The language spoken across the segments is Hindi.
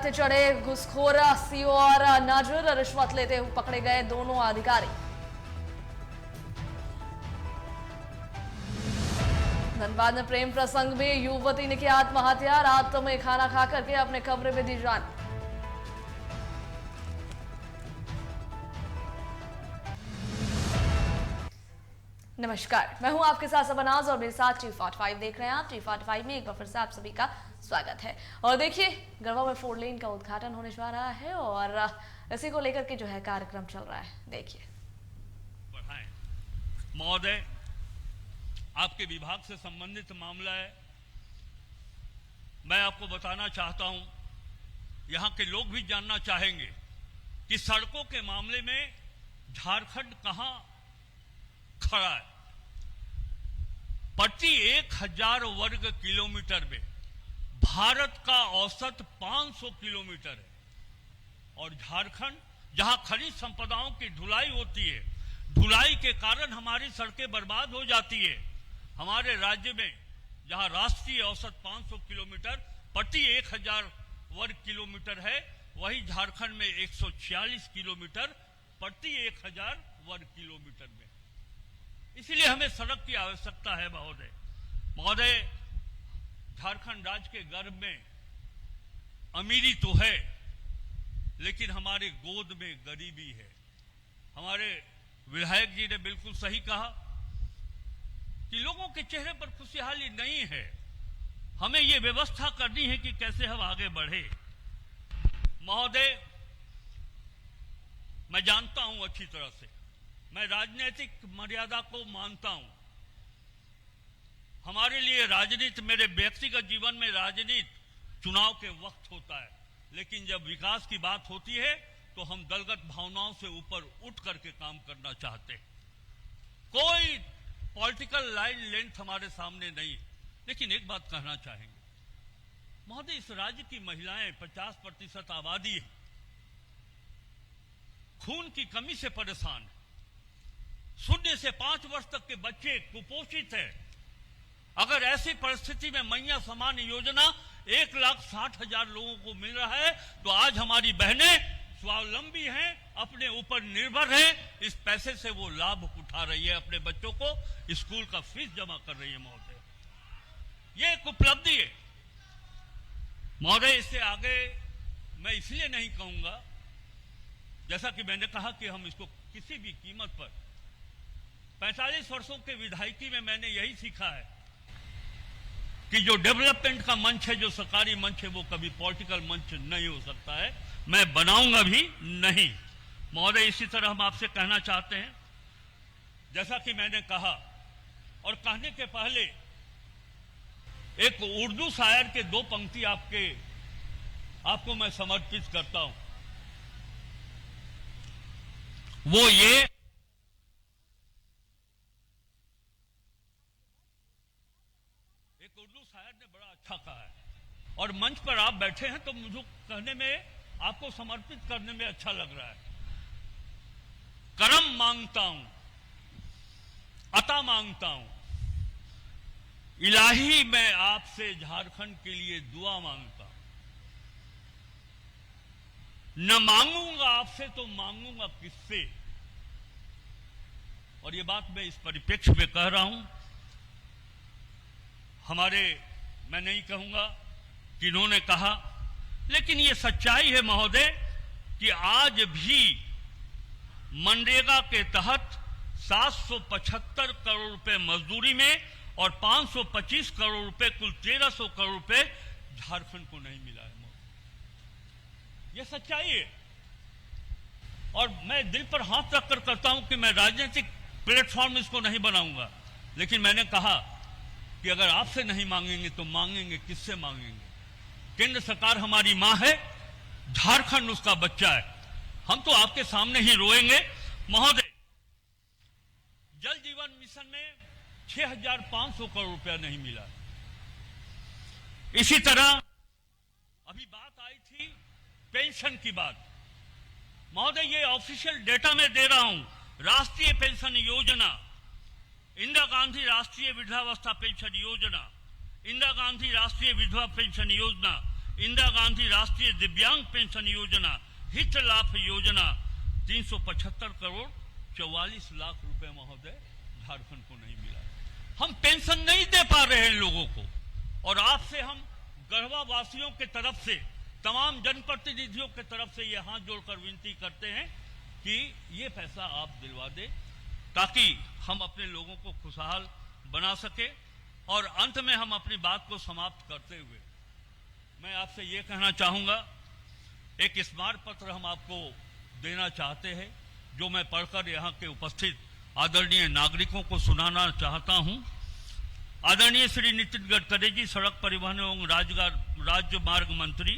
लगाते चढ़े घुसखोर सीओ और नाजिर, रिश्वत लेते हुए पकड़े गए दोनों अधिकारी। धनबाद में प्रेम प्रसंग में युवती ने किया आत्महत्या, रात में खाना खाकर के अपने कमरे में दी जान। नमस्कार, मैं हूं आपके साथ सबनाज और मेरे साथ T45 देख रहे हैं आप। T45 में एक बार फिर से आप सभी का स्वागत है। और देखिए, गढ़वा में 4 लेन का उद्घाटन होने जा रहा है और इसी को लेकर के जो है कार्यक्रम चल रहा है। देखिए महोदय, आपके विभाग से संबंधित मामला है। मैं आपको बताना चाहता हूं, यहां के लोग भी जानना चाहेंगे कि सड़कों के मामले में झारखंड कहां खड़ा है। प्रति 1000 वर्ग किलोमीटर में भारत का औसत 500 किलोमीटर है और झारखंड जहां खनिज संपदाओं की ढुलाई होती है, ढुलाई के कारण हमारी सड़कें बर्बाद हो जाती है। हमारे राज्य में जहां राष्ट्रीय औसत 500 किलोमीटर प्रति 1000 वर्ग किलोमीटर है, वही झारखंड में 146 किलोमीटर प्रति 1000 वर्ग किलोमीटर में। इसलिए हमें सड़क की आवश्यकता है महोदय। झारखंड राज्य के गर्भ में अमीरी तो है, लेकिन हमारे गोद में गरीबी है। हमारे विधायक जी ने बिल्कुल सही कहा कि लोगों के चेहरे पर खुशहाली नहीं है। हमें यह व्यवस्था करनी है कि कैसे हम आगे बढ़े। महोदय, मैं जानता हूं अच्छी तरह से, मैं राजनीतिक मर्यादा को मानता हूं। हमारे लिए राजनीति, मेरे व्यक्तिगत जीवन में राजनीति चुनाव के वक्त होता है, लेकिन जब विकास की बात होती है तो हम दलगत भावनाओं से ऊपर उठ करके काम करना चाहते हैं। कोई पॉलिटिकल लाइन लेंथ हमारे सामने नहीं। लेकिन एक बात कहना चाहेंगे महोदय, इस राज्य की महिलाएं 50% आबादी है, खून की कमी से परेशान है। 0 से 5 वर्ष तक के बच्चे कुपोषित है। अगर ऐसी परिस्थिति में मैया समान योजना 1,60,000 लोगों को मिल रहा है, तो आज हमारी बहनें स्वावलंबी हैं, अपने ऊपर निर्भर हैं। इस पैसे से वो लाभ उठा रही है, अपने बच्चों को स्कूल का फीस जमा कर रही है। महोदय, ये एक उपलब्धि है। महोदय, इससे आगे मैं इसलिए नहीं कहूंगा, जैसा कि मैंने कहा कि हम इसको किसी भी कीमत पर, 45 वर्षों के विधायकी में मैंने यही सीखा है कि जो डेवलपमेंट का मंच है, जो सरकारी मंच है, वो कभी पॉलिटिकल मंच नहीं हो सकता है। मैं बनाऊंगा भी नहीं। महोदय, इसी तरह हम आपसे कहना चाहते हैं, जैसा कि मैंने कहा और कहने के पहले एक उर्दू शायर के 2 पंक्ति आपको मैं समर्पित करता हूं। वो ये, एक उर्दू शायर ने बड़ा अच्छा कहा है और मंच पर आप बैठे हैं तो मुझे कहने में, आपको समर्पित करने में अच्छा लग रहा है। करम मांगता हूं, अता मांगता हूं, इलाही मैं आपसे झारखंड के लिए दुआ मांगता हूं। न मांगूंगा आपसे तो मांगूंगा किससे। और ये बात मैं इस परिप्रेक्ष्य में कह रहा हूं। मैं नहीं कहूंगा कि इन्होंने कहा, लेकिन ये सच्चाई है महोदय कि आज भी मनरेगा के तहत 775 करोड़ रुपए मजदूरी में और 525 करोड़ रुपए, कुल 1300 करोड़ रुपए झारखंड को नहीं मिला है महोदय। ये सच्चाई है और मैं दिल पर हाथ रखकर कहता हूं कि मैं राजनीतिक प्लेटफॉर्म इसको नहीं बनाऊंगा, लेकिन मैंने कहा कि अगर आपसे नहीं मांगेंगे तो मांगेंगे किससे मांगेंगे। केंद्र सरकार हमारी मां है, झारखंड उसका बच्चा है। हम तो आपके सामने ही रोएंगे। महोदय, जल जीवन मिशन में 6,500 करोड़ रुपया नहीं मिला। इसी तरह अभी बात आई थी पेंशन की बात। महोदय, ये ऑफिशियल डेटा में दे रहा हूं। राष्ट्रीय पेंशन योजना, इंदिरा गांधी राष्ट्रीय वृद्धावस्था पेंशन योजना, इंदिरा गांधी राष्ट्रीय विधवा पेंशन योजना, इंदिरा गांधी राष्ट्रीय दिव्यांग पेंशन योजना, हित लाभ योजना 375 करोड़ 44 लाख रुपए महोदय झारखंड को नहीं मिला। हम पेंशन नहीं दे पा रहे हैं लोगों को, और आपसे हम गढ़वा वासियों के तरफ से, तमाम जनप्रतिनिधियों के तरफ से ये हाथ जोड़कर विनती करते हैं कि ये पैसा आप दिलवा दें, ताकि हम अपने लोगों को खुशहाल बना सके। और अंत में हम अपनी बात को समाप्त करते हुए मैं आपसे ये कहना चाहूंगा, एक स्मारक पत्र हम आपको देना चाहते हैं, जो मैं पढ़कर यहाँ के उपस्थित आदरणीय नागरिकों को सुनाना चाहता हूँ। आदरणीय श्री नितिन गडकरी जी, सड़क परिवहन एवं राजमार्ग मंत्री,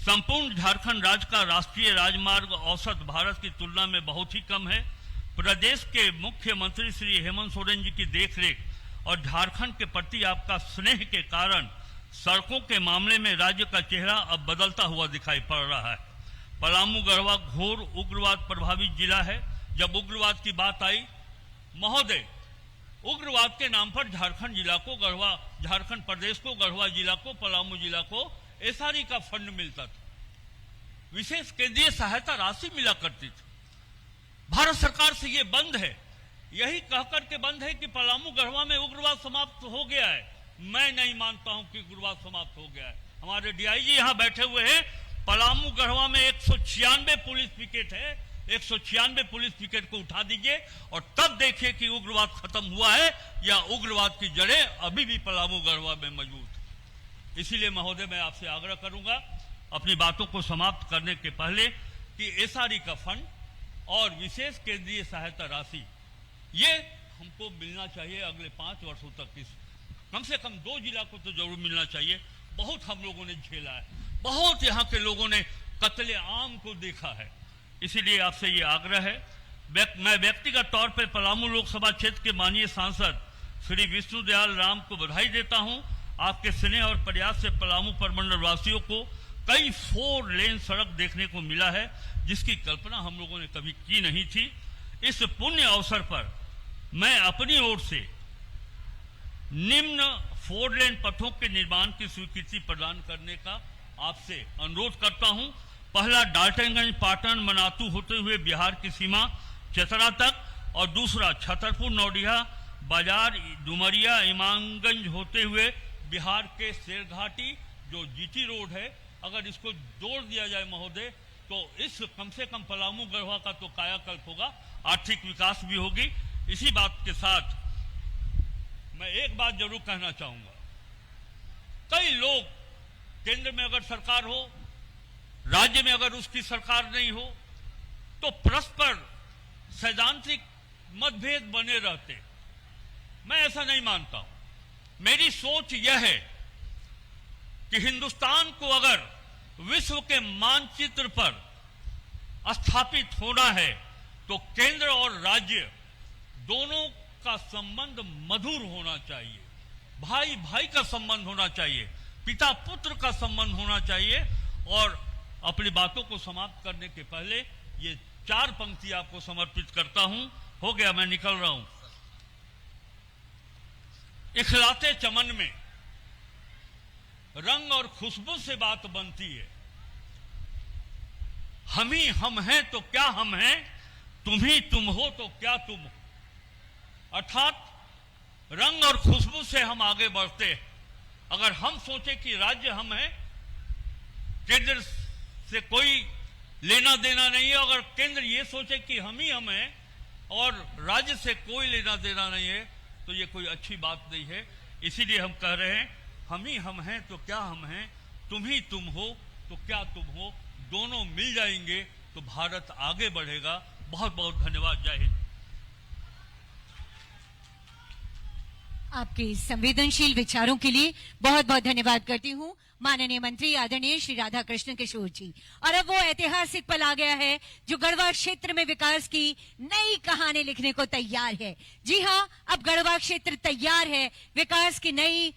संपूर्ण झारखंड राज्य का राष्ट्रीय राजमार्ग औसत भारत की तुलना में बहुत ही कम है। प्रदेश के मुख्यमंत्री श्री हेमंत सोरेन जी की देखरेख और झारखंड के प्रति आपका स्नेह के कारण सड़कों के मामले में राज्य का चेहरा अब बदलता हुआ दिखाई पड़ रहा है। पलामू गढ़वा घोर उग्रवाद प्रभावित जिला है। जब उग्रवाद की बात आई महोदय, उग्रवाद के नाम पर झारखंड प्रदेश को, गढ़वा जिला को, पलामू जिला को एसआरई का फंड मिलता था, विशेष केंद्रीय सहायता राशि मिला करती थी। भारत सरकार से ये बंद है, यही कहकर के बंद है कि पलामू गढ़वा में उग्रवाद समाप्त हो गया है। मैं नहीं मानता हूं कि उग्रवाद समाप्त हो गया है। हमारे डीआईजी यहां बैठे हुए हैं। पलामू गढ़वा में 196 पुलिस पिकेट है, 196 पुलिस पिकेट को उठा दीजिए और तब देखिए कि उग्रवाद खत्म हुआ है या उग्रवाद की जड़ें अभी भी पलामू गढ़वा में मौजूद है। इसीलिए महोदय, मैं आपसे आग्रह करूंगा अपनी बातों को समाप्त करने के पहले कि एसआरई का फंड और विशेष केंद्रीय सहायता राशि ये हमको मिलना चाहिए अगले 5 वर्षों तक। कम से कम 2 जिला को तो जरूर मिलना चाहिए। बहुत हम लोगों ने झेला है, बहुत यहाँ के लोगों ने कत्ले आम को देखा है। इसीलिए आपसे ये आग्रह है। मैं व्यक्तिगत तौर पर पलामू लोकसभा क्षेत्र के माननीय सांसद श्री विष्णुदयाल राम को बधाई देता हूँ। आपके स्नेह और प्रयास से पलामू प्रमंडल वासियों को कई 4 लेन सड़क देखने को मिला है, जिसकी कल्पना हम लोगों ने कभी की नहीं थी। इस पुण्य अवसर पर मैं अपनी ओर से निम्न 4 लेन पथों के निर्माण की स्वीकृति प्रदान करने का आपसे अनुरोध करता हूं। पहला डाल्टनगंज पाटन मनातू होते हुए बिहार की सीमा चतरा तक, और दूसरा छतरपुर नौडिया बाजार डुमरिया इमामगंज होते हुए बिहार के शेरघाटी जो जीटी रोड है, अगर इसको जोड़ दिया जाए महोदय, तो इस कम से कम पलामू गढ़वा का तो कायाकल्प होगा, आर्थिक विकास भी होगी। इसी बात के साथ मैं एक बात जरूर कहना चाहूंगा, कई लोग केंद्र में अगर सरकार हो, राज्य में अगर उसकी सरकार नहीं हो, तो परस्पर सैद्धांतिक मतभेद बने रहते। मैं ऐसा नहीं मानता हूं। मेरी सोच यह है कि हिंदुस्तान को अगर विश्व के मानचित्र पर स्थापित होना है तो केंद्र और राज्य दोनों का संबंध मधुर होना चाहिए, भाई भाई का संबंध होना चाहिए, पिता पुत्र का संबंध होना चाहिए। और अपनी बातों को समाप्त करने के पहले ये 4 पंक्ति आपको समर्पित करता हूं। हो गया, मैं निकल रहा हूं। इखलाते चमन में रंग और खुशबू से बात बनती है। हम ही हम हैं तो क्या हम हैं, तुम ही तुम हो तो क्या तुम हो। अर्थात रंग और खुशबू से हम आगे बढ़ते हैं। अगर हम सोचे कि राज्य हम हैं, केंद्र से कोई लेना देना नहीं है, अगर केंद्र ये सोचे कि हम ही हम हैं और राज्य से कोई लेना देना नहीं है, तो ये कोई अच्छी बात नहीं है। इसीलिए हम कह रहे हैं, हम ही हम हैं तो क्या हम हैं, तुम ही तुम हो तो क्या तुम हो। दोनों मिल जाएंगे तो भारत आगे बढ़ेगा। बहुत बहुत धन्यवाद। जय हिंद। आपके संवेदनशील विचारों के लिए बहुत बहुत धन्यवाद करती हूँ माननीय मंत्री आदरणीय श्री राधा कृष्ण किशोर जी। और अब वो ऐतिहासिक पल आ गया है जो गढ़वा क्षेत्र में विकास की नई कहानी लिखने को तैयार है। जी हाँ, अब गढ़वा क्षेत्र तैयार है विकास की नई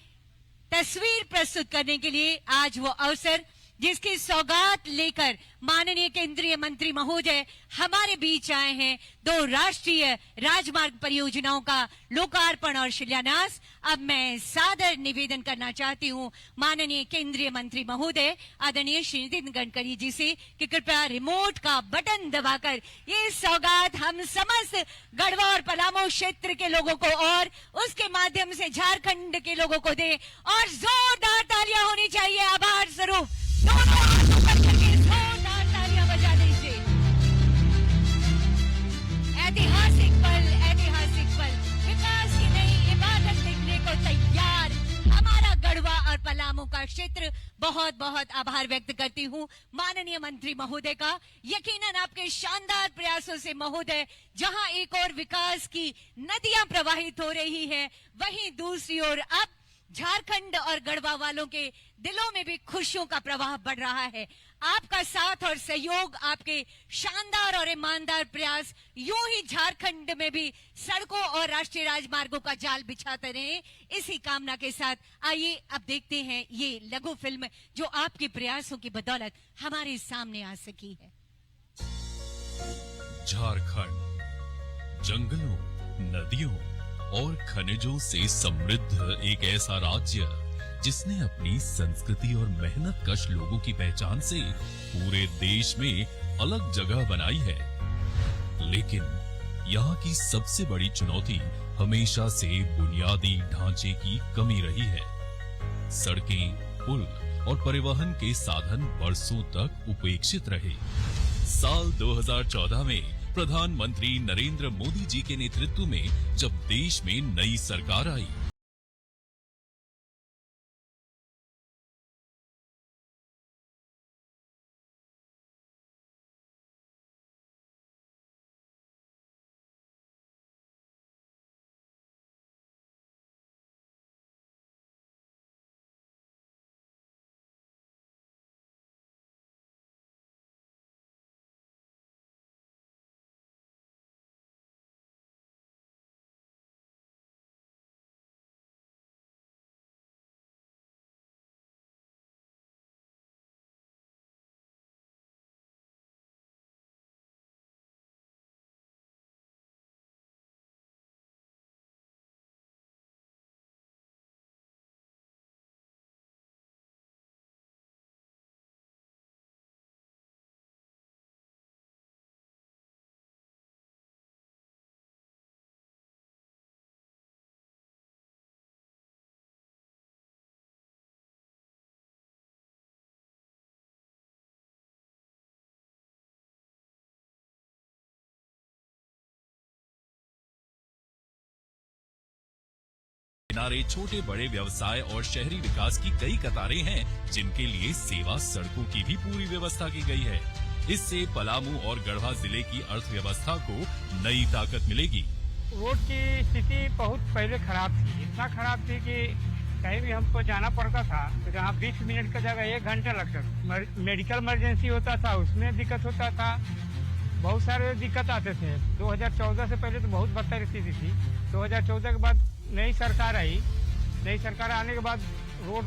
तस्वीर प्रस्तुत करने के लिए। आज वो अवसर जिसकी सौगात लेकर माननीय केंद्रीय मंत्री महोदय हमारे बीच आए हैं। 2 राष्ट्रीय राजमार्ग परियोजनाओं का लोकार्पण और शिलान्यास। अब मैं सादर निवेदन करना चाहती हूं माननीय केंद्रीय मंत्री महोदय आदरणीय श्री नितिन गडकरी जी से कि कृपया रिमोट का बटन दबाकर ये सौगात हम समस्त गढ़वा और पलामू क्षेत्र के लोगों को और उसके माध्यम से झारखंड के लोगों को दे। और जोरदार तालियां होनी चाहिए आभार स्वरूप। दोनों हाथ ऊपर करके जोरदार तालियां बजा दीजिए। ऐतिहासिक पल विकास की नई इबादत देखने को तैयार हमारा गढ़वा और पलामू का क्षेत्र। बहुत बहुत आभार व्यक्त करती हूँ माननीय मंत्री महोदय का। यकीनन आपके शानदार प्रयासों से महोदय जहां एक और विकास की नदियां प्रवाहित हो रही है, वहीं दूसरी ओर अब झारखंड और गढ़वा वालों के दिलों में भी खुशियों का प्रवाह बढ़ रहा है। आपका साथ और सहयोग, आपके शानदार और ईमानदार प्रयास यूं ही झारखंड में भी सड़कों और राष्ट्रीय राजमार्गों का जाल बिछाते रहे, इसी कामना के साथ आइए अब देखते हैं ये लघु फिल्म जो आपके प्रयासों की बदौलत हमारे सामने आ सकी है। झारखंड जंगलों, नदियों और खनिजों से समृद्ध एक ऐसा राज्य जिसने अपनी संस्कृति और मेहनत कश लोगों की पहचान से पूरे देश में अलग जगह बनाई है। लेकिन यहाँ की सबसे बड़ी चुनौती हमेशा से बुनियादी ढांचे की कमी रही है। सड़कें, पुल और परिवहन के साधन वर्षों तक उपेक्षित रहे। साल 2014 में प्रधानमंत्री नरेंद्र मोदी जी के नेतृत्व में जब देश में नई सरकार आई, किनारे छोटे बड़े व्यवसाय और शहरी विकास की कई कतारें हैं जिनके लिए सेवा सड़कों की भी पूरी व्यवस्था की गई है। इससे पलामू और गढ़वा जिले की अर्थव्यवस्था को नई ताकत मिलेगी। रोड की स्थिति बहुत पहले खराब थी, इतना खराब थी कि कहीं भी हमको जाना पड़ता था तो जहाँ 20 मिनट का जगह 1 घंटा लगता था। मेडिकल इमरजेंसी होता था, उसमें दिक्कत होता था, बहुत सारे दिक्कत आते थे। 2014 से पहले तो बहुत बदतर स्थिति थी। 2014 के बाद नई सरकार आई। नई सरकार आने के बाद रोड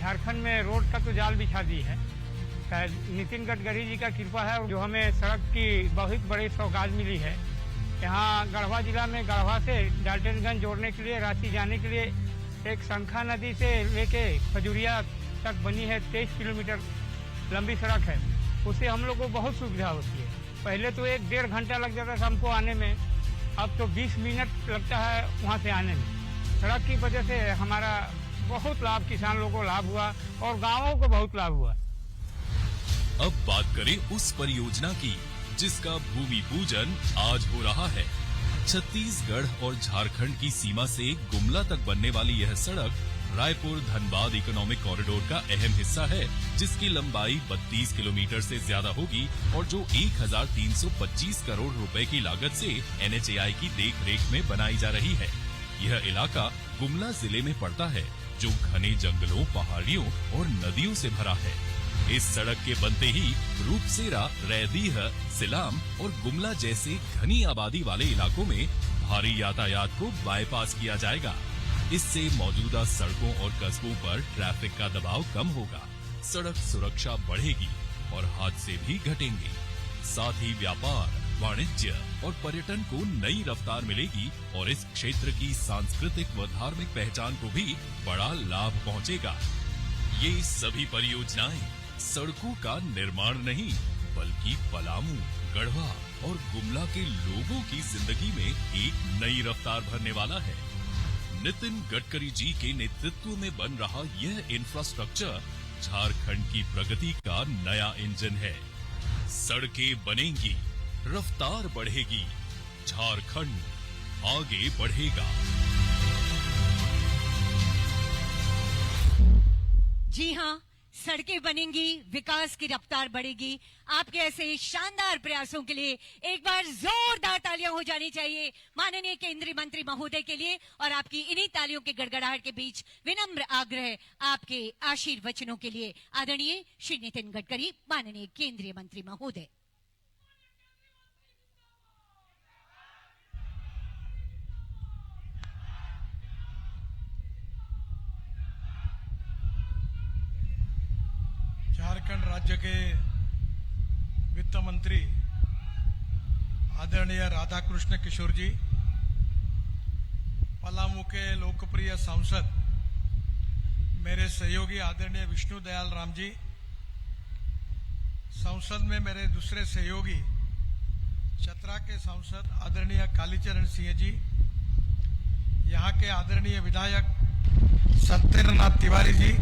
झारखंड में रोड का तो जाल बिछा दी है। नितिन गडकरी जी का कृपा है जो हमें सड़क की बहुत बड़ी सौगात मिली है। यहाँ गढ़वा जिला में गढ़वा से डाल्टनगंज जोड़ने के लिए, रांची जाने के लिए एक शंखा नदी से लेके खजुरिया तक बनी है 23 किलोमीटर लंबी सड़क है। उससे हम लोग को बहुत सुविधा होती है। पहले तो 1-1.5 घंटा लग जाता था हमको आने में, अब तो 20 मिनट लगता है वहाँ से आने में। सड़क की वजह से हमारा बहुत लाभ, किसान लोगों को लाभ हुआ और गाँवों को बहुत लाभ हुआ। अब बात करें उस परियोजना की जिसका भूमि पूजन आज हो रहा है। छत्तीसगढ़ और झारखंड की सीमा से गुमला तक बनने वाली यह सड़क रायपुर धनबाद इकोनॉमिक कॉरिडोर का अहम हिस्सा है, जिसकी लंबाई 32 किलोमीटर से ज्यादा होगी और जो 1325 करोड़ रुपए की लागत से NHAI की देखरेख में बनाई जा रही है। यह इलाका गुमला जिले में पड़ता है जो घने जंगलों, पहाड़ियों और नदियों से भरा है। इस सड़क के बनते ही रूपसेरा, रैदीह, सिलाम और गुमला जैसे घनी आबादी वाले इलाकों में भारी यातायात को बाईपास किया जाएगा। इससे मौजूदा सड़कों और कस्बों पर ट्रैफिक का दबाव कम होगा। सड़क सुरक्षा बढ़ेगी और हादसे भी घटेंगे। साथ ही व्यापार, वाणिज्य और पर्यटन को नई रफ्तार मिलेगी और इस क्षेत्र की सांस्कृतिक व धार्मिक पहचान को भी बड़ा लाभ पहुंचेगा। ये सभी परियोजनाएं सड़कों का निर्माण नहीं बल्कि पलामू, गढ़वा और गुमला के लोगों की जिंदगी में एक नई रफ्तार भरने वाला है। नितिन गडकरी जी के नेतृत्व में बन रहा यह इंफ्रास्ट्रक्चर झारखंड की प्रगति का नया इंजन है। सड़कें बनेंगी, रफ्तार बढ़ेगी, झारखंड आगे बढ़ेगा। जी हाँ, सड़कें बनेंगी, विकास की रफ्तार बढ़ेगी। आपके ऐसे शानदार प्रयासों के लिए एक बार जोरदार तालियां हो जानी चाहिए माननीय केंद्रीय मंत्री महोदय के लिए। और आपकी इन्हीं तालियों के गड़गड़ाहट के बीच विनम्र आग्रह आपके आशीर्वचनों के लिए आदरणीय श्री नितिन गडकरी, माननीय केंद्रीय मंत्री महोदय। झारखंड राज्य के वित्त मंत्री आदरणीय राधाकृष्ण किशोर जी, पलामू के लोकप्रिय सांसद मेरे सहयोगी आदरणीय विष्णु दयाल राम जी, संसद में मेरे दूसरे सहयोगी चतरा के सांसद आदरणीय कालीचरण सिंह जी, यहाँ के आदरणीय विधायक सत्येंद्रनाथ तिवारी जी,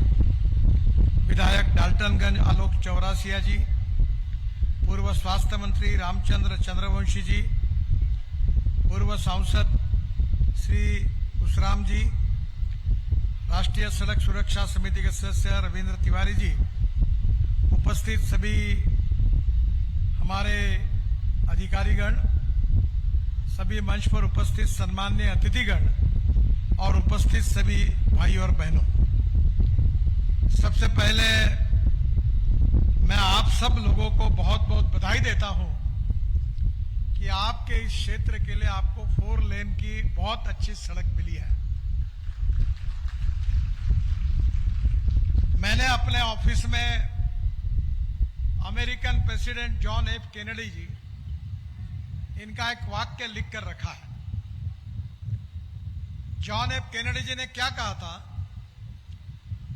विधायक डाल्टनगंज आलोक चौरासिया जी, पूर्व स्वास्थ्य मंत्री रामचंद्र चंद्रवंशी जी, पूर्व सांसद श्री उशराम जी, राष्ट्रीय सड़क सुरक्षा समिति के सदस्य रविंद्र तिवारी जी, उपस्थित सभी हमारे अधिकारीगण, सभी मंच पर उपस्थित सम्माननीय अतिथिगण और उपस्थित सभी भाई और बहनों, सबसे पहले मैं आप सब लोगों को बहुत बहुत बधाई देता हूं कि आपके इस क्षेत्र के लिए आपको 4 लेन की बहुत अच्छी सड़क मिली है। मैंने अपने ऑफिस में American president John F Kennedy ji, इनका एक वाक्य लिख कर रखा है। जॉन एफ कैनेडी जी ने क्या कहा था?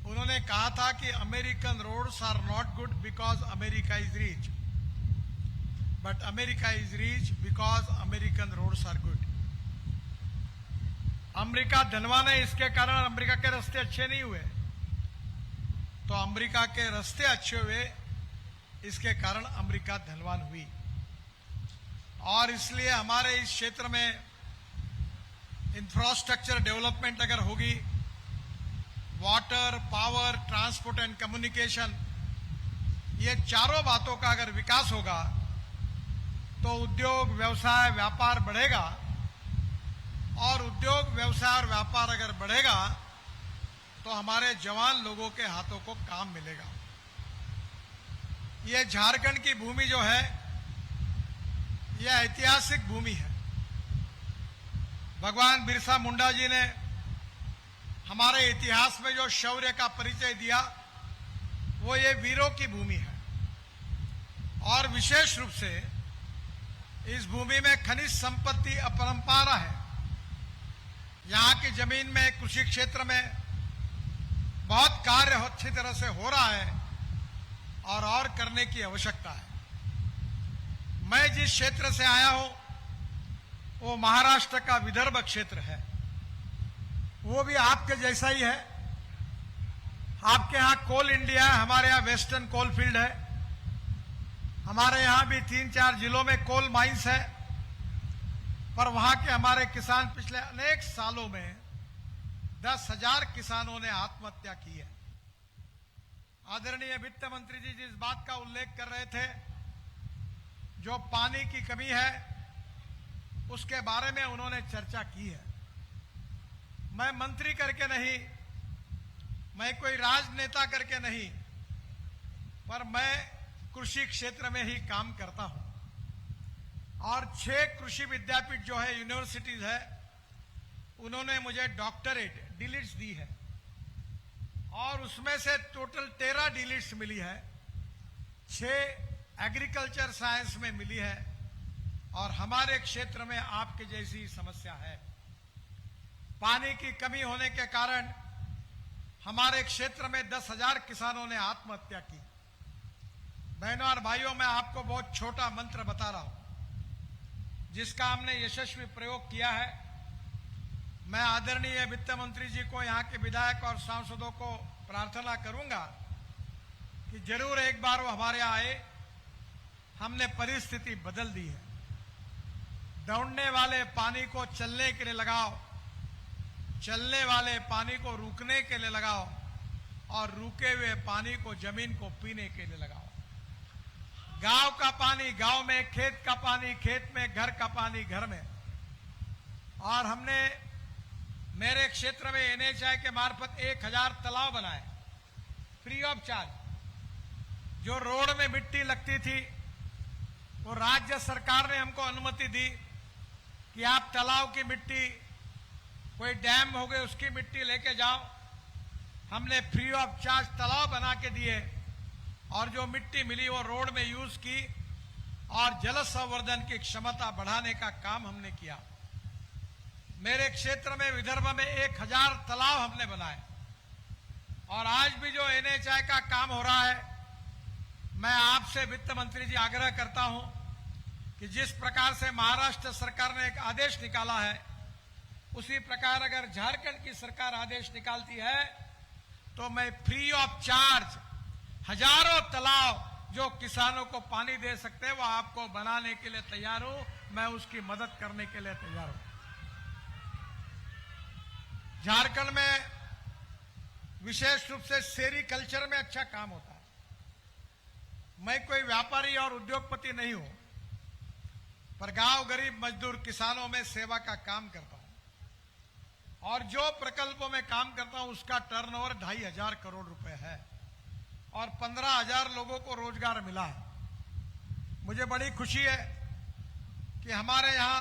उन्होंने कहा था कि American roads are not good because America is rich, but America is rich because American roads are good. America धनवान है, इसके कारण अमेरिका के रास्ते अच्छे नहीं हुए, तो अमेरिका के रास्ते अच्छे हुए, इसके कारण अमेरिका धनवान हुई। और इसलिए हमारे इस क्षेत्र में इंफ्रास्ट्रक्चर डेवलपमेंट अगर होगी, water, power, transport and communication, ये चारों बातों का अगर विकास होगा तो उद्योग, व्यवसाय, व्यापार बढ़ेगा। और उद्योग, व्यवसाय और व्यापार अगर बढ़ेगा तो हमारे जवान लोगों के हाथों को काम मिलेगा। ये झारखंड की भूमि जो है, यह ऐतिहासिक भूमि है। भगवान बिरसा मुंडा जी ने हमारे इतिहास में जो शौर्य का परिचय दिया, वो ये वीरों की भूमि है। और विशेष रूप से इस भूमि में खनिज संपत्ति अपरंपार है। यहाँ की जमीन में, कृषि क्षेत्र में बहुत कार्य अच्छी तरह से हो रहा है और करने की आवश्यकता है। मैं जिस क्षेत्र से आया हूं वो महाराष्ट्र का विदर्भ क्षेत्र है। वो भी आपके जैसा ही है। आपके यहाँ कोल इंडिया है, हमारे यहाँ वेस्टर्न कोल फील्ड है। हमारे यहाँ भी 3-4 जिलों में कोल माइंस है, पर वहां के हमारे किसान पिछले अनेक सालों में 10,000 किसानों ने आत्महत्या की है। आदरणीय वित्त मंत्री जी जिस बात का उल्लेख कर रहे थे, जो पानी की कमी है, उसके बारे में उन्होंने चर्चा की है। मैं मंत्री करके नहीं, मैं कोई राजनेता करके नहीं, पर मैं कृषि क्षेत्र में ही काम करता हूं। और 6 कृषि विद्यापीठ जो है, यूनिवर्सिटीज है, उन्होंने मुझे डॉक्टरेट, डीलिट्स दी है। और उसमें से टोटल 13 डिलीट्स मिली है, 6 एग्रीकल्चर साइंस में मिली है, और हमारे क्षेत्र में आपके जैसी समस्या है। पानी की कमी होने के कारण हमारे क्षेत्र में 10,000 किसानों ने आत्महत्या की। बहनों और भाइयों, मैं आपको बहुत छोटा मंत्र बता रहा हूं जिसका हमने यशस्वी प्रयोग किया है। मैं आदरणीय वित्त मंत्री जी को, यहाँ के विधायक और सांसदों को प्रार्थना करूंगा कि जरूर एक बार वो हमारे यहाँ आए। हमने परिस्थिति बदल दी है। दौड़ने वाले पानी को चलने के लिए लगाओ, चलने वाले पानी को रुकने के लिए लगाओ, और रुके हुए पानी को जमीन को पीने के लिए लगाओ। गांव का पानी गांव में, खेत का पानी खेत में, घर का पानी घर में। और हमने मेरे क्षेत्र में NHI के मार्फत 1000 तालाब बनाए फ्री ऑफ चार्ज। जो रोड में मिट्टी लगती थी वो राज्य सरकार ने हमको अनुमति दी कि आप तालाब की मिट्टी, कोई डैम हो गए उसकी मिट्टी लेके जाओ। हमने फ्री ऑफ चार्ज तालाब बना के दिए, और जो मिट्टी मिली वो रोड में यूज की, और जल संवर्धन की क्षमता बढ़ाने का काम हमने किया। मेरे क्षेत्र में विदर्भ में 1000 तालाब हमने बनाए। और आज भी जो NHI का काम हो रहा है, मैं आपसे वित्त मंत्री जी आग्रह करता हूं कि जिस प्रकार से महाराष्ट्र सरकार ने एक आदेश निकाला है, उसी प्रकार अगर झारखंड की सरकार आदेश निकालती है तो मैं फ्री ऑफ चार्ज हजारों तालाब जो किसानों को पानी दे सकते हैं वो आपको बनाने के लिए तैयार हूं। मैं उसकी मदद करने के लिए तैयार हूं। झारखंड में विशेष रूप से सेरीकल्चर में अच्छा काम होता है। मैं कोई व्यापारी और उद्योगपति नहीं हूं, पर गांव गरीब मजदूर किसानों में सेवा का काम करता हूं। और जो प्रकल्पों में काम करता हूं उसका टर्नओवर 2500 करोड़ रुपए है, और 15,000 लोगों को रोजगार मिला है। मुझे बड़ी खुशी है कि हमारे यहां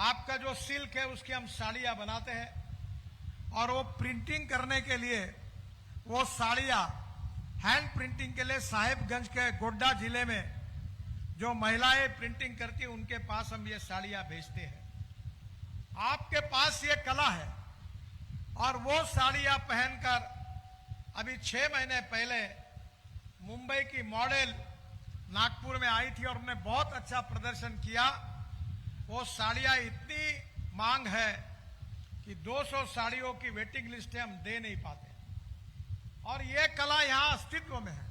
आपका जो सिल्क है उसकी हम साड़ियां बनाते हैं, और वो प्रिंटिंग करने के लिए वो साड़ियां हैंड प्रिंटिंग के लिए साहिबगंज के गोड्डा जिले में जो महिलाएं प्रिंटिंग करती हैं उनके पास हम ये साड़ियां भेजते हैं। आपके पास ये कला है, और वो साड़ियां पहनकर अभी 6 महीने पहले मुंबई की मॉडल नागपुर में आई थी और उन्होंने बहुत अच्छा प्रदर्शन किया। वो साड़ियां इतनी मांग है कि 200 साड़ियों की वेटिंग लिस्ट हम दे नहीं पाते, और ये कला यहां अस्तित्व में है।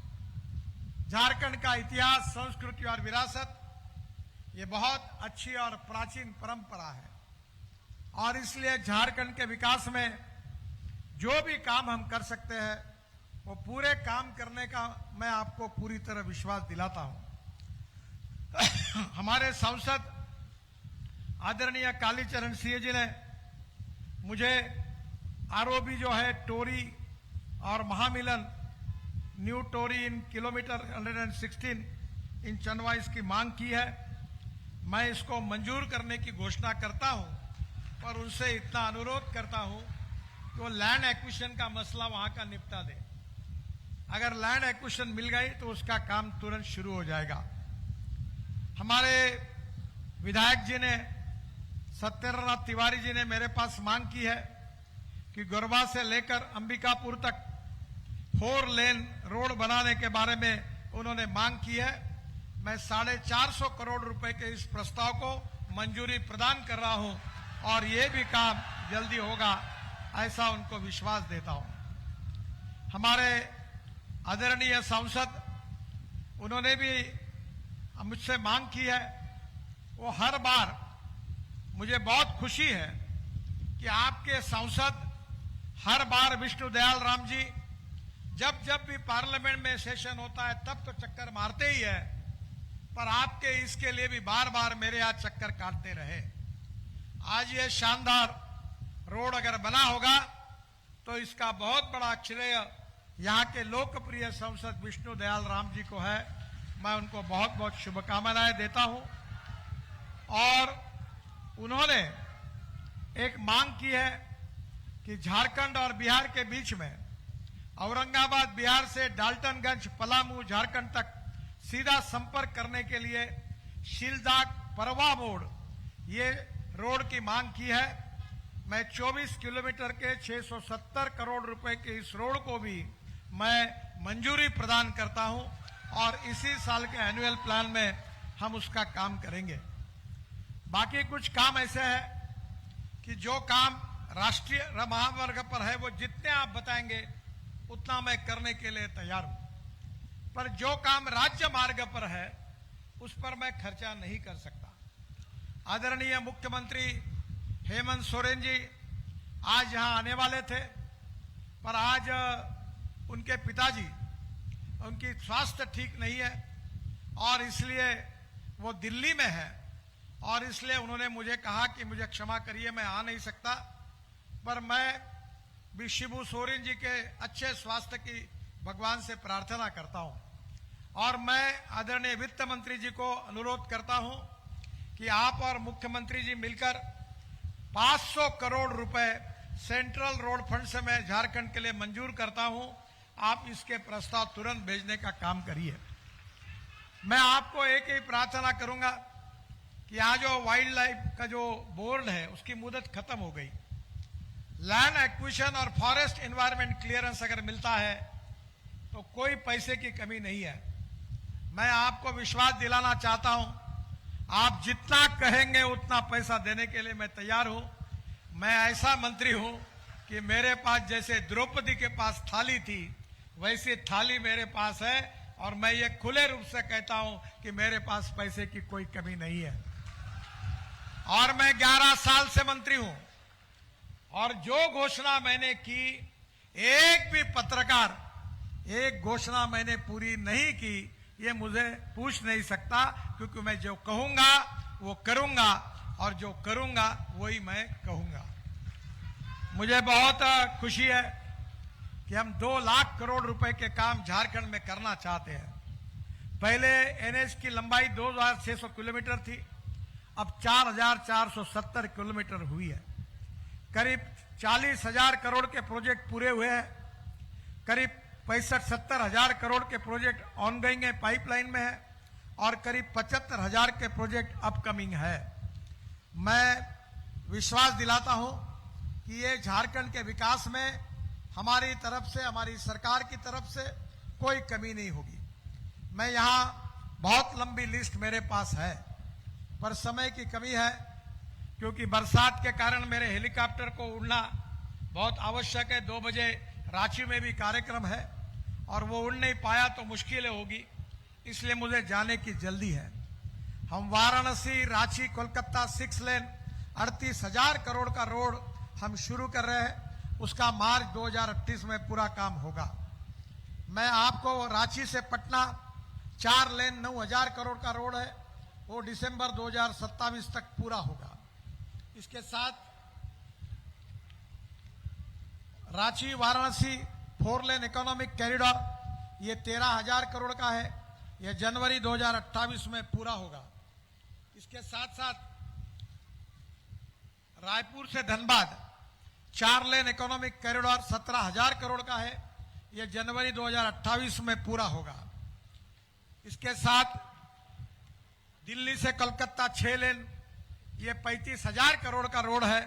झारखंड का इतिहास, संस्कृति और विरासत ये बहुत अच्छी और प्राचीन परंपरा है, और इसलिए झारखंड के विकास में जो भी काम हम कर सकते हैं वो पूरे काम करने का मैं आपको पूरी तरह विश्वास दिलाता हूं। हमारे सांसद आदरणीय कालीचरण सिंह जी ने मुझे आरओबी जो है टोरी और महामिलन न्यू टोरी इन किलोमीटर 116 इन चनवाइस की मांग की है। मैं इसको मंजूर करने की घोषणा करता हूं, पर उनसे इतना अनुरोध करता हूं कि वो लैंड एक्विजिशन का मसला वहां का निपटा दे। अगर लैंड एक्विजिशन मिल गई तो उसका काम तुरंत शुरू हो जाएगा। हमारे विधायक जी ने, सत्येंद्रनाथ तिवारी जी ने मेरे पास मांग की है कि गरबा से लेकर अंबिकापुर तक 4 लेन रोड बनाने के बारे में उन्होंने मांग की है। मैं 450 करोड़ रुपए के इस प्रस्ताव को मंजूरी प्रदान कर रहा हूं, और ये भी काम जल्दी होगा ऐसा उनको विश्वास देता हूं। हमारे आदरणीय सांसद, उन्होंने भी मुझसे मांग की है। वो हर बार, मुझे बहुत खुशी है कि आपके सांसद हर बार विष्णु दयाल राम जी जब भी पार्लियामेंट में सेशन होता है तब तो चक्कर मारते ही है, पर आपके इसके लिए भी बार बार मेरे यहाँ चक्कर काटते रहे। आज ये शानदार रोड अगर बना होगा तो इसका बहुत बड़ा श्रेय यहाँ के लोकप्रिय सांसद विष्णु दयाल राम जी को है। मैं उनको बहुत बहुत शुभकामनाएं देता हूं। और उन्होंने एक मांग की है कि झारखंड और बिहार के बीच में औरंगाबाद बिहार से डाल्टनगंज पलामू झारखंड तक सीधा संपर्क करने के लिए शिलदाग परवा मोड़ ये रोड की मांग की है। मैं 24 किलोमीटर के 670 करोड़ रुपए के इस रोड को भी मैं मंजूरी प्रदान करता हूं और इसी साल के एनुअल प्लान में हम उसका काम करेंगे। बाकी कुछ काम ऐसे है कि जो काम राष्ट्रीय महामार्ग पर है वो जितने आप बताएंगे उतना मैं करने के लिए तैयार हूं, पर जो काम राज्य मार्ग पर है उस पर मैं खर्चा नहीं कर सकता। आदरणीय मुख्यमंत्री हेमंत सोरेन जी आज यहां आने वाले थे, पर आज उनके पिताजी उनकी स्वास्थ्य ठीक नहीं है और इसलिए वो दिल्ली में है और इसलिए उन्होंने मुझे कहा कि मुझे क्षमा करिए मैं आ नहीं सकता, पर मैं भी शिबू सोरेन जी के अच्छे स्वास्थ्य की भगवान से प्रार्थना करता हूं और मैं आदरणीय वित्त मंत्री जी को अनुरोध करता हूं कि आप और मुख्यमंत्री जी मिलकर 500 करोड़ रुपए सेंट्रल रोड फंड से मैं झारखंड के लिए मंजूर करता हूं, आप इसके प्रस्ताव तुरंत भेजने का काम करिए। मैं आपको एक ही प्रार्थना करूंगा कि यहाँ जो वाइल्ड लाइफ का जो बोर्ड है उसकी मुदत खत्म हो गई। लैंड एक्विजिशन और फॉरेस्ट एनवायरनमेंट क्लियरेंस अगर मिलता है तो कोई पैसे की कमी नहीं है। मैं आपको विश्वास दिलाना चाहता हूं, आप जितना कहेंगे उतना पैसा देने के लिए मैं तैयार हूं। मैं ऐसा मंत्री हूं कि मेरे पास जैसे द्रौपदी के पास थाली थी वैसी थाली मेरे पास है और मैं ये खुले रूप से कहता हूं कि मेरे पास पैसे की कोई कमी नहीं है। और मैं 11 साल से मंत्री हूं और जो घोषणा मैंने की एक भी पत्रकार एक घोषणा मैंने पूरी नहीं की ये मुझे पूछ नहीं सकता, क्योंकि मैं जो कहूंगा वो करूंगा और जो करूंगा वही मैं कहूंगा। मुझे बहुत खुशी है कि हम 2 लाख करोड़ रुपए के काम झारखंड में करना चाहते हैं। पहले एनएच की लंबाई 2600 किलोमीटर थी, अब 4470 किलोमीटर हुई है। करीब 40,000 करोड़ के प्रोजेक्ट पूरे हुए हैं, करीब 65-70 हजार करोड़ के प्रोजेक्ट ऑनगोइंग है, पाइपलाइन में है और करीब 75,000 के प्रोजेक्ट अपकमिंग है। मैं विश्वास दिलाता हूं कि ये झारखंड के विकास में हमारी तरफ से, हमारी सरकार की तरफ से कोई कमी नहीं होगी। मैं यहां बहुत लंबी लिस्ट मेरे पास है, पर समय की कमी है क्योंकि बरसात के कारण मेरे हेलीकॉप्टर को उड़ना बहुत आवश्यक है। 2 बजे रांची में भी कार्यक्रम है और वो उड़ नहीं पाया तो मुश्किलें होगी, इसलिए मुझे जाने की जल्दी है। हम वाराणसी, रांची, कोलकाता 6 लेन 38,000 करोड़ का रोड हम शुरू कर रहे हैं, उसका मार्च 2038 में पूरा काम होगा। मैं आपको रांची से पटना 4 लेन 9,000 करोड़ का रोड है, वो दिसंबर 2027 तक पूरा होगा। इसके साथ रांची वाराणसी 4 लेन इकोनॉमिक कॉरिडोर ये 13,000 करोड़ का है, यह जनवरी 2028 में पूरा होगा। इसके साथ साथ रायपुर से धनबाद 4 लेन इकोनॉमिक कॉरिडोर 17,000 करोड़ का है, यह जनवरी 2028 में पूरा होगा। इसके साथ दिल्ली से कोलकाता 6 लेन ये 35,000 करोड़ का रोड है,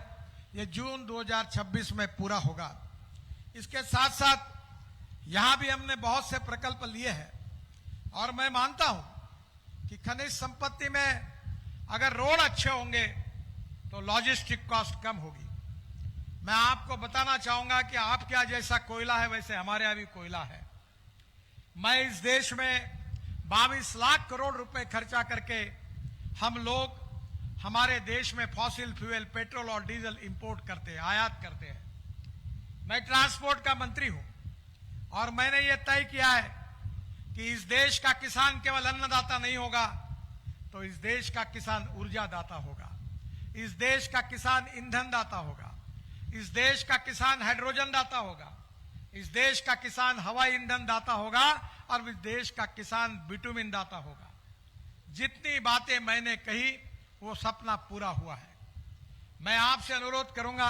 यह जून 2026 में पूरा होगा। इसके साथ साथ यहां भी हमने बहुत से प्रकल्प लिए हैं और मैं मानता हूं कि खनिज संपत्ति में अगर रोड अच्छे होंगे तो लॉजिस्टिक कॉस्ट कम होगी। मैं आपको बताना चाहूंगा कि आपके यहाँ जैसा कोयला है वैसे हमारे यहाँ भी कोयला है। मैं इस देश में 22 लाख करोड़ रुपए खर्चा करके हम लोग हमारे देश में फॉसिल फ्यूल पेट्रोल और डीजल इंपोर्ट करते हैं, आयात करते हैं। मैं ट्रांसपोर्ट का मंत्री हूं और मैंने ये तय किया है कि इस देश का किसान केवल अन्नदाता नहीं होगा, तो इस देश का किसान ऊर्जा दाता होगा, इस देश का किसान ईंधन दाता होगा, इस देश का किसान हाइड्रोजन दाता होगा, इस देश का किसान हवाई ईंधन दाता होगा और इस देश का किसान बिटुमिन दाता होगा। जितनी बातें मैंने कही वो सपना पूरा हुआ है। मैं आपसे अनुरोध करूंगा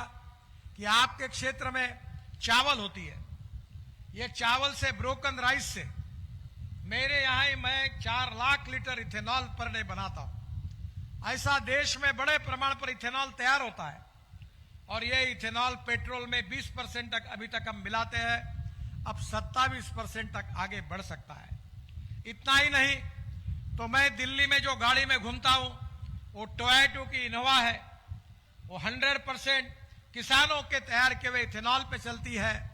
कि आपके क्षेत्र में चावल होती है, ये चावल से, ब्रोकन राइस से मेरे यहाँ ही मैं 4 lakh litre ethanol per day बनाता हूं। ऐसा देश में बड़े प्रमाण पर इथेनॉल तैयार होता है और ये इथेनॉल पेट्रोल में 20% तक अभी तक हम मिलाते हैं, अब 27% तक आगे बढ़ सकता है। इतना ही नहीं तो मैं दिल्ली में जो गाड़ी में घूमता हूं वो टोयोटा की इनोवा है, वो 100% किसानों के तैयार किए हुए इथेनॉल पे चलती है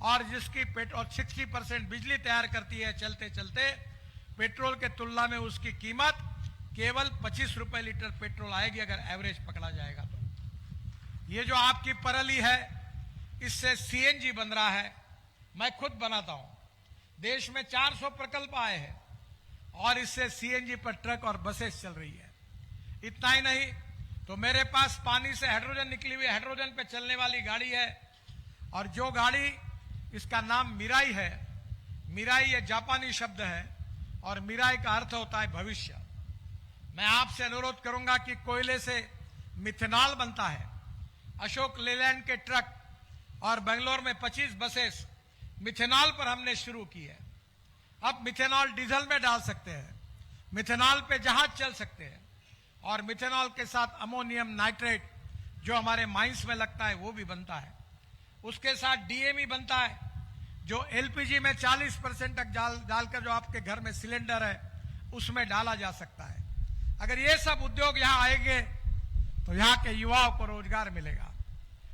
और जिसकी पेट्रोल 60% बिजली तैयार करती है। चलते चलते पेट्रोल के तुलना में उसकी कीमत केवल 25 रुपए लीटर पेट्रोल आएगी अगर एवरेज पकड़ा जाएगा तो। ये जो आपकी परली है इससे सीएनजी बन रहा है, मैं खुद बनाता हूं। देश में 400 प्रकल्प आए हैं और इससे सीएनजी पर ट्रक और बसेस चल रही है। इतना ही नहीं तो मेरे पास पानी से हाइड्रोजन निकली हुई हाइड्रोजन पे चलने वाली गाड़ी है और जो गाड़ी, इसका नाम मिराई है। मिराई ये जापानी शब्द है और मिराई का अर्थ होता है भविष्य। मैं आपसे अनुरोध करूंगा कि कोयले से मिथेनॉल बनता है। अशोक लेलैंड के ट्रक और बेंगलोर में 25 बसेस मिथेनॉल पर हमने शुरू की है। अब मिथेनॉल डीजल में डाल सकते हैं, मिथेनॉल पे जहाज चल सकते हैं और मिथेनॉल के साथ अमोनियम नाइट्रेट जो हमारे माइंस में लगता है वो भी बनता है। उसके साथ डीएमई बनता है जो एलपीजी में 40% तक डालकर जो आपके घर में सिलेंडर है उसमें डाला जा सकता है। अगर ये सब उद्योग यहां आएंगे तो यहां के युवाओं को रोजगार मिलेगा।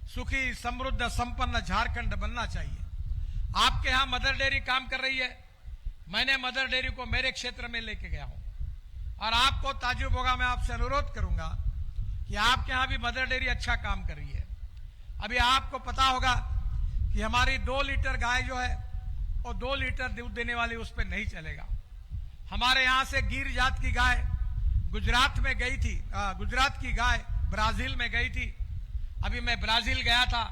सुखी, समृद्ध, संपन्न झारखंड बनना चाहिए। आपके यहां मदर डेयरी काम कर रही है, मैंने मदर डेयरी को मेरे क्षेत्र में लेके गया हूं और आपको ताजुब होगा, मैं आपसे अनुरोध करूंगा कि आपके यहां भी मदर डेयरी अच्छा काम कर रही है। अभी आपको पता होगा कि हमारी 2 लीटर गाय जो है वो 2 लीटर दूध देने वाली उस पर नहीं चलेगा। हमारे यहां से गिर जात की गाय गुजरात में गई थी, गुजरात की गाय ब्राजील में गई थी। अभी मैं ब्राजील गया था,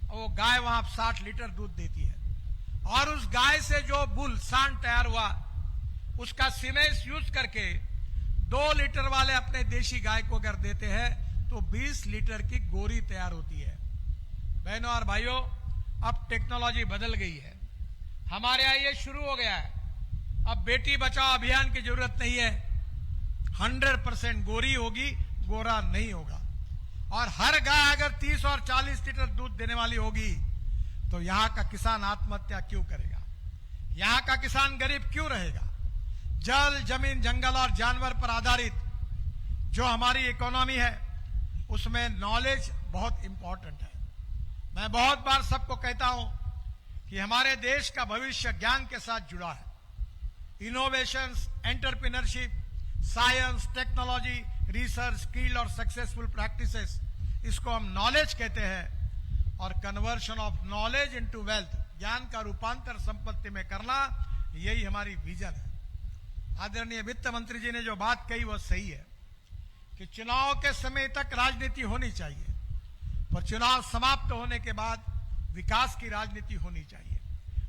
वो गाय वहां 60 लीटर दूध देती है और उस गाय से जो बुल सांड तैयार हुआ उसका सीमेंस यूज करके 2 लीटर वाले अपने देशी गाय को अगर देते हैं तो 20 लीटर की गोरी तैयार होती है। बहनों और भाइयों, अब टेक्नोलॉजी बदल गई है, हमारे यहाँ ये शुरू हो गया है। अब बेटी बचाओ अभियान की जरूरत नहीं है, 100% गोरी होगी, गोरा नहीं होगा। और हर गाय अगर 30 और 40 लीटर दूध देने वाली होगी तो यहाँ का किसान आत्महत्या क्यों करेगा? यहाँ का किसान गरीब क्यों रहेगा? जल, जमीन, जंगल और जानवर पर आधारित जो हमारी इकोनॉमी है उसमें नॉलेज बहुत इंपॉर्टेंट है। मैं बहुत बार सबको कहता हूं कि हमारे देश का भविष्य ज्ञान के साथ जुड़ा है। Innovations, entrepreneurship, science, technology, research, skill और सक्सेसफुल प्रैक्टिसेस, इसको हम नॉलेज कहते हैं। और conversion of knowledge into wealth, ज्ञान का रूपांतर संपत्ति में करना, यही हमारी विजन है। आदरणीय वित्त मंत्री जी ने जो बात कही वो सही है कि चुनाव के समय तक राजनीति होनी चाहिए, पर चुनाव समाप्त होने के बाद विकास की राजनीति होनी चाहिए।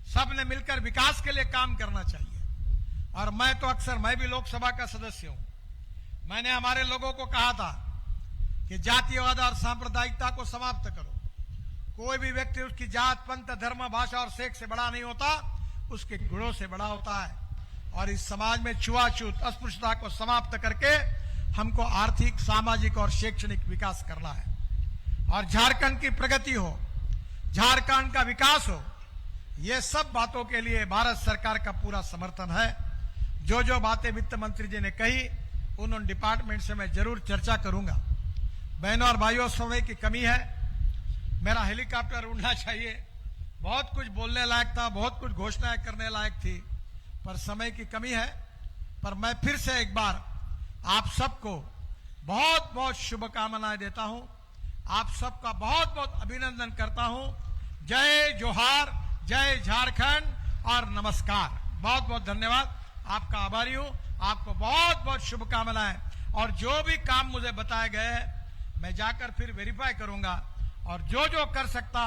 सबने मिलकर विकास के लिए काम करना चाहिए। और मैं तो अक्सर, मैं भी लोकसभा का सदस्य हूं, मैंने हमारे लोगों को कहा था कि जातिवाद और सांप्रदायिकता को समाप्त करो। कोई भी व्यक्ति उसकी जात, पंथ, धर्म, भाषा और सेक्स से बड़ा नहीं होता, उसके गुणों से बड़ा होता है। और इस समाज में छुआछूत, अस्पृश्यता को समाप्त करके हमको आर्थिक, सामाजिक और शैक्षणिक विकास करना है। और झारखंड की प्रगति हो, झारखंड का विकास हो, ये सब बातों के लिए भारत सरकार का पूरा समर्थन है। जो जो बातें वित्त मंत्री जी ने कही उन डिपार्टमेंट से मैं जरूर चर्चा करूंगा। बहनों और भाइयों, समय की कमी है, मेरा हेलीकॉप्टर उड़ना चाहिए। बहुत कुछ बोलने लायक था, बहुत कुछ घोषणाएं करने लायक थी, पर समय की कमी है। पर मैं फिर से एक बार आप सबको बहुत बहुत शुभकामनाएं देता हूं, आप सबका बहुत बहुत अभिनंदन करता हूं। जय जोहार, जय झारखंड और नमस्कार। बहुत बहुत धन्यवाद, आपका आभारी हूं। आपको बहुत बहुत शुभकामनाएं। और जो भी काम मुझे बताए गए हैं मैं जाकर फिर वेरीफाई करूंगा और जो जो कर सकता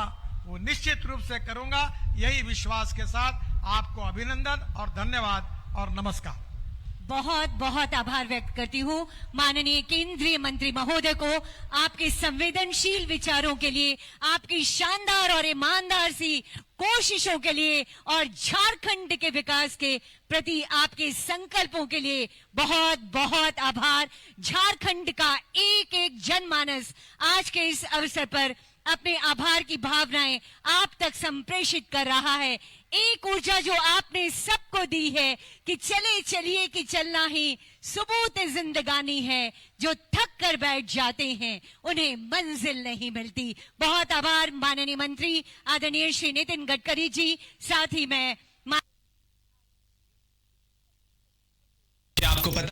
वो निश्चित रूप से करूंगा। यही विश्वास के साथ आपको अभिनंदन और धन्यवाद और नमस्कार। बहुत बहुत आभार व्यक्त करती हूँ माननीय केंद्रीय मंत्री महोदय को आपके संवेदनशील विचारों के लिए, आपकी शानदार और ईमानदार सी कोशिशों के लिए और झारखंड के विकास के प्रति आपके संकल्पों के लिए बहुत बहुत आभार। झारखंड का एक एक जनमानस आज के इस अवसर पर अपने आभार की भावनाएं आप तक संप्रेषित कर रहा है। एक ऊर्जा जो आपने सबको दी है कि चले चलिए कि चलना ही सबूत जिंदगानी है। जो थक कर बैठ जाते हैं उन्हें मंजिल नहीं मिलती। बहुत आभार माननीय मंत्री आदरणीय श्री नितिन गडकरी जी। साथ ही मैं क्या आपको पता